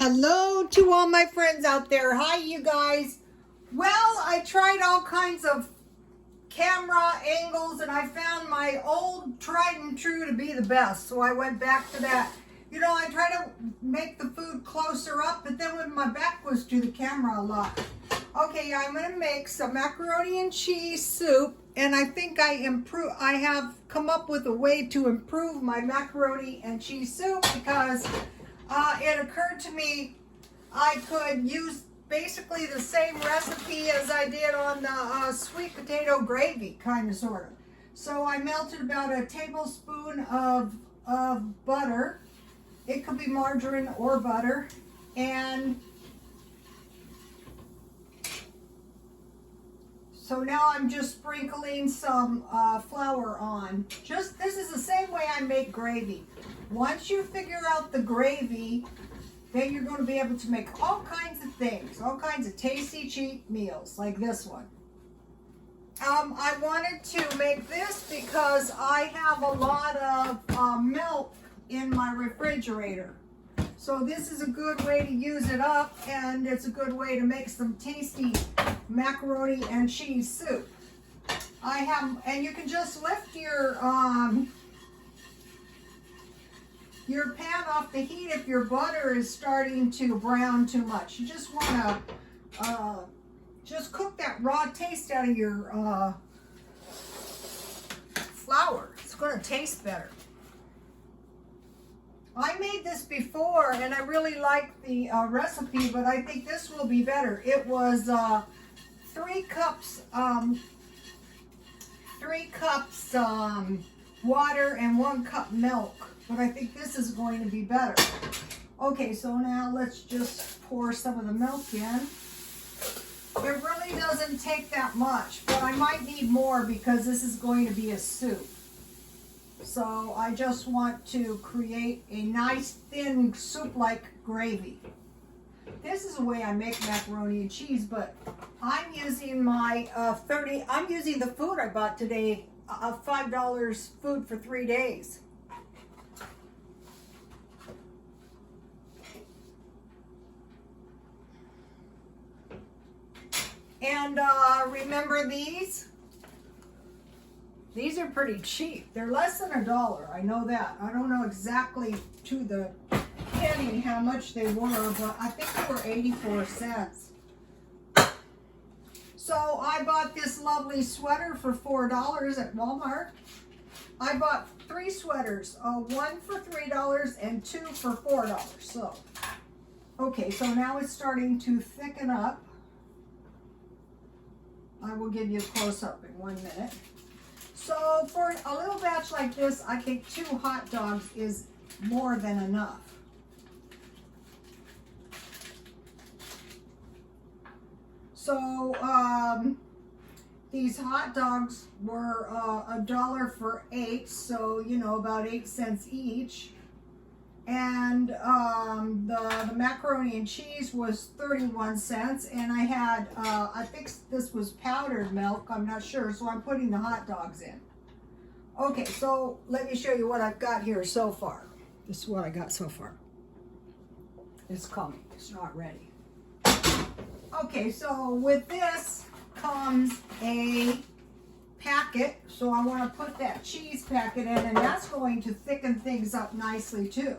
Hello to all my friends out there. Hi, you guys. Well, I tried all kinds of camera angles and I found my old tried and true to be the best. So I went back to that. You know, I try to make the food closer up, but then when my back was to the camera a lot. Okay, I'm going to make some macaroni and cheese soup, and I think I have come up with a way to improve my macaroni and cheese soup because it occurred to me I could use basically the same recipe as I did on the sweet potato gravy, kind of, sort of. So I melted about a tablespoon of butter. It could be margarine or butter. And so now I'm just sprinkling some flour on. This is the same way I make gravy. Once you figure out the gravy, then you're going to be able to make all kinds of things, all kinds of tasty, cheap meals like this one. I wanted to make this because I have a lot of milk in my refrigerator. So this is a good way to use it up, and it's a good way to make some tasty macaroni and cheese soup. And you can just lift your pan off the heat if your butter is starting to brown too much. You just want to just cook that raw taste out of your flour. It's going to taste better. I made this before and I really liked the recipe, but I think this will be better. It was 3 cups water and 1 cup milk, but I think this is going to be better. Okay, so now let's just pour some of the milk in. It really doesn't take that much, but I might need more because this is going to be a soup. So I just want to create a nice thin soup-like gravy. This is the way I make macaroni and cheese, but I'm using my I'm using the food I bought today, $5 food for 3 days. And remember these? These are pretty cheap. They're less than $1. I know that. I don't know exactly to the penny how much they were, but I think they were 84 cents. So I bought this lovely sweater for $4 at Walmart. I bought 3 sweaters, 1 for $3 and 2 for $4. So, okay, so now it's starting to thicken up. I will give you a close-up in 1 minute. So for a little batch like this, I think 2 hot dogs is more than enough. So these hot dogs were $1 for 8, so you know, about 8 cents each. And the macaroni and cheese was 31 cents, and I had, I think this was powdered milk, I'm not sure, so I'm putting the hot dogs in. Okay, so let me show you what I've got here so far. This is what I got so far. It's coming, it's not ready. Okay, so with this comes a packet, so I want to put that cheese packet in, and that's going to thicken things up nicely too.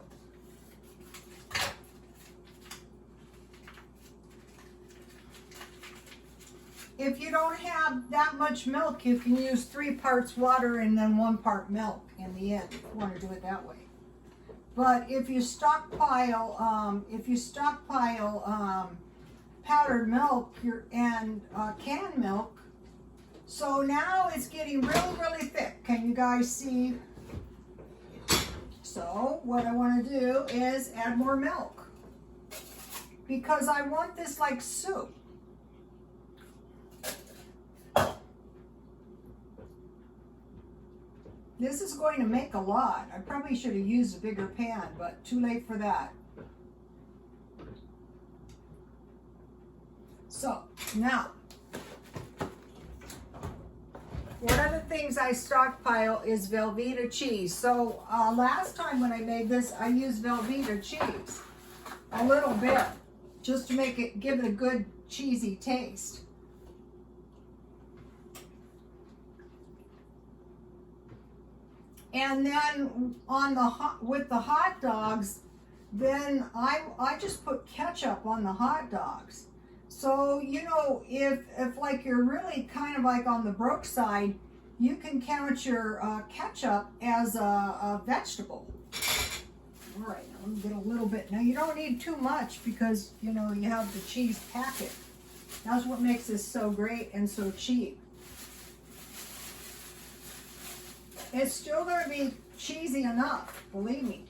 If you don't have that much milk, you can use 3 parts water and then 1 part milk in the end, if you want to do it that way. But if you stockpile powdered milk and canned milk, so now it's getting really, really thick. Can you guys see? So what I want to do is add more milk because I want this like soup. This is going to make a lot. I probably should have used a bigger pan, but too late for that. So now, one of the things I stockpile is Velveeta cheese. So last time when I made this, I used Velveeta cheese. a little bit, just to give it a good cheesy taste. And then with the hot dogs, then I just put ketchup on the hot dogs. So, you know, if like you're really kind of like on the broke side, you can count your ketchup as a vegetable. All right, now let me get a little bit. Now you don't need too much because, you know, you have the cheese packet. That's what makes this so great and so cheap. It's still going to be cheesy enough, believe me.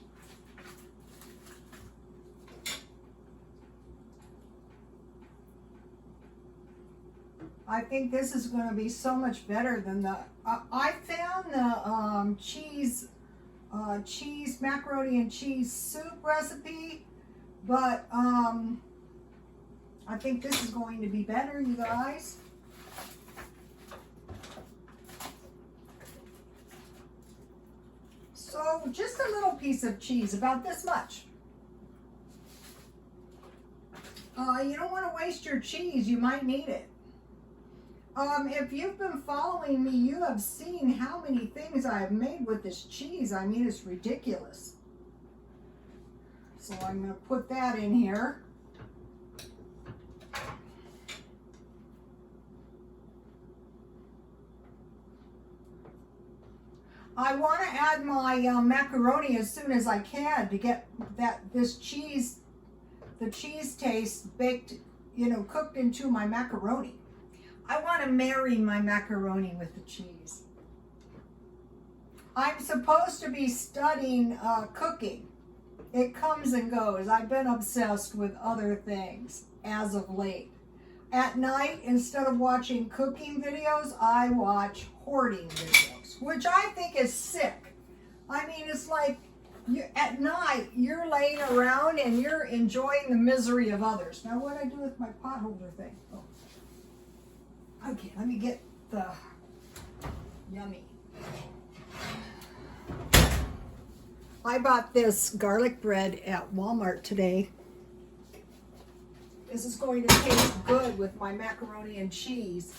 I think this is going to be so much better than the, I found the cheese macaroni and cheese soup recipe, but I think this is going to be better, you guys. So just a little piece of cheese, about this much. You don't want to waste your cheese, you might need it. If you've been following me, you have seen how many things I have made with this cheese. I mean, it's ridiculous. So I'm going to put that in here. I want to add my macaroni as soon as I can to get the cheese taste baked, you know, cooked into my macaroni. I want to marry my macaroni with the cheese. I'm supposed to be studying cooking. It comes and goes. I've been obsessed with other things as of late. At night, instead of watching cooking videos, I watch hoarding videos, which I think is sick. I mean, it's like at night, you're laying around and you're enjoying the misery of others. Now, what do I do with my pot holder thing? Oh. Okay, let me get the yummy. I bought this garlic bread at Walmart today. This is going to taste good with my macaroni and cheese.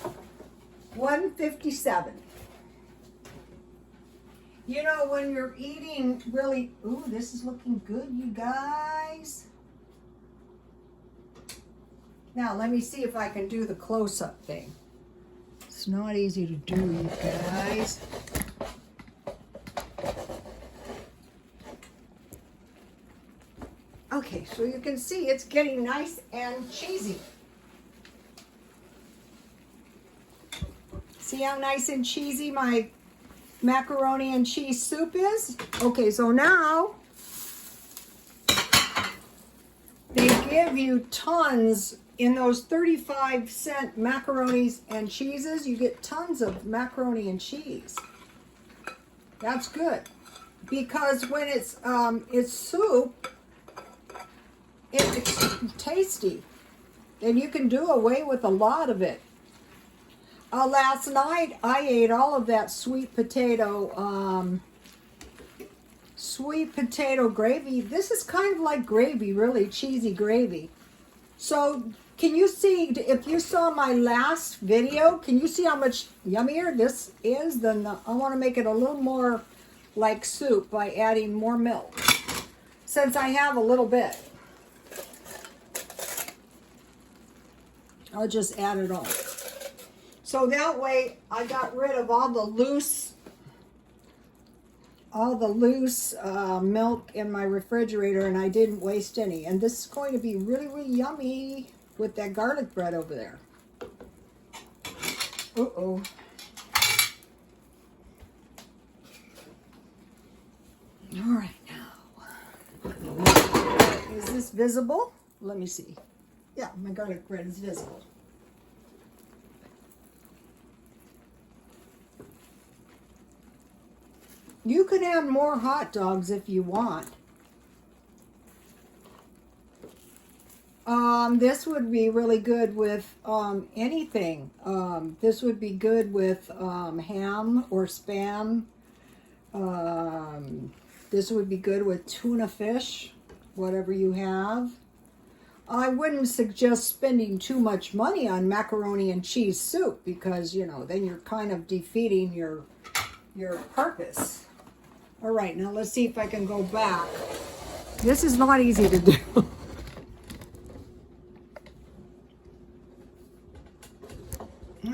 $1.57. You know, when you're eating really, ooh, this is looking good, you guys. Now, let me see if I can do the close-up thing. It's not easy to do, you guys. Okay, so you can see it's getting nice and cheesy. See how nice and cheesy my macaroni and cheese soup is? Okay, so now they give you tons in those 35-cent macaronis and cheeses. You get tons of macaroni and cheese. That's good because when it's soup, it's tasty, and you can do away with a lot of it. Last night I ate all of that sweet potato gravy. This is kind of like gravy, really cheesy gravy. So can you see, if you saw my last video, can you see how much yummier this is? Then I want to make it a little more like soup by adding more milk, since I have a little bit. I'll just add it all. So that way I got rid of all the loose milk in my refrigerator, and I didn't waste any. And this is going to be really, really yummy with that garlic bread over there. Uh-oh. All right, now. Is this visible? Let me see. Yeah, my garlic bread is visible. You can add more hot dogs if you want. This would be really good with anything. This would be good with ham or Spam. This would be good with tuna fish, whatever you have. I wouldn't suggest spending too much money on macaroni and cheese soup because, you know, then you're kind of defeating your purpose. All right, now let's see if I can go back. This is not easy to do.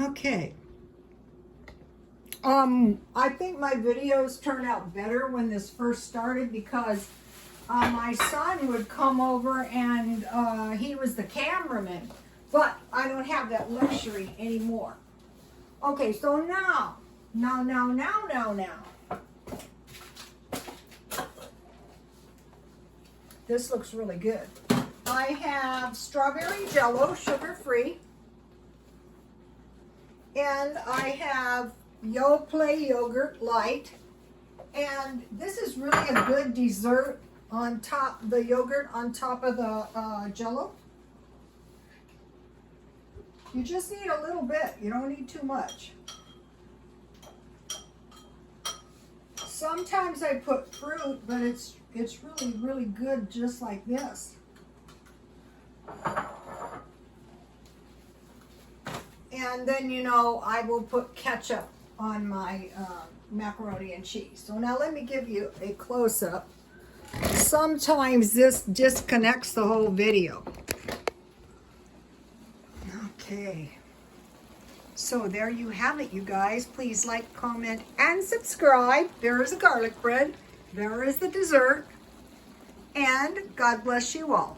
Okay. I think my videos turned out better when this first started because my son would come over and he was the cameraman, but I don't have that luxury anymore. Okay, so now. This looks really good. I have strawberry Jello, sugar-free, and I have Yoplait yogurt light, and this is really a good dessert on top, the yogurt on top of the Jello. You just need a little bit, you don't need too much. Sometimes I put fruit, but it's really good just like this. And then, you know, I will put ketchup on my macaroni and cheese. So now let me give you a close-up. Sometimes this disconnects the whole video. Okay. So there you have it, you guys. Please like, comment, and subscribe. There is a garlic bread. There is the dessert. And God bless you all.